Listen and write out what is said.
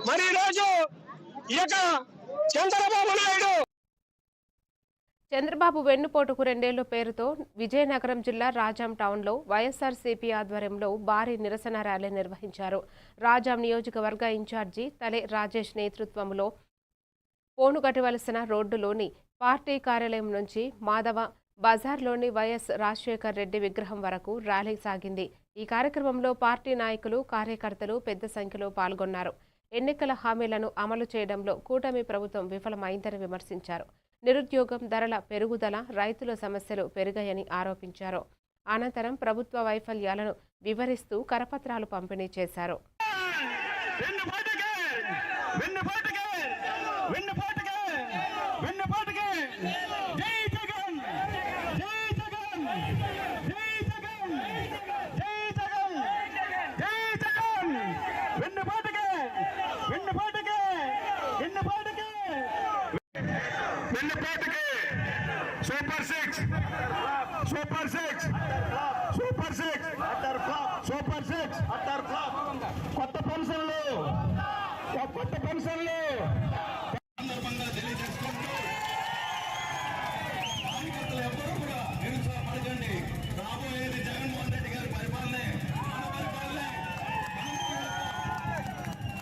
మరి ఈరోజు ఈ యొక్క చంద్రబాబు వెన్నుపోటుకు 2 ఏళ్ల పేరుతో విజయనగరం జిల్లా రాజాం టౌన్లో వైఎస్ఆర్సీపీ ఆధ్వర్యంలో భారీ నిరసన ర్యాలీ నిర్వహించారు. రాజాం నియోజకవర్గ ఇన్ఛార్జి తలే రాజేష్ నేతృత్వంలో పోనుగట్టవలసిన రోడ్డులోని పార్టీ కార్యాలయం నుంచి మాధవ బజార్లోని వైఎస్ రాజశేఖర్ రెడ్డి విగ్రహం వరకు ర్యాలీ సాగింది. ఈ కార్యక్రమంలో పార్టీ నాయకులు, కార్యకర్తలు పెద్ద సంఖ్యలో పాల్గొన్నారు. ఎన్నికల హామీలను అమలు చేయడంలో కూటమి ప్రభుత్వం విఫలమైందని విమర్శించారు. నిరుద్యోగం, ధరల పెరుగుదల, రైతుల సమస్యలు పెరిగాయని ఆరోపించారు. అనంతరం ప్రభుత్వ వైఫల్యాలను వివరిస్తూ కరపత్రాలు పంపిణీ చేశారు. Super six super six super six super six కొత్త పెన్షన్లు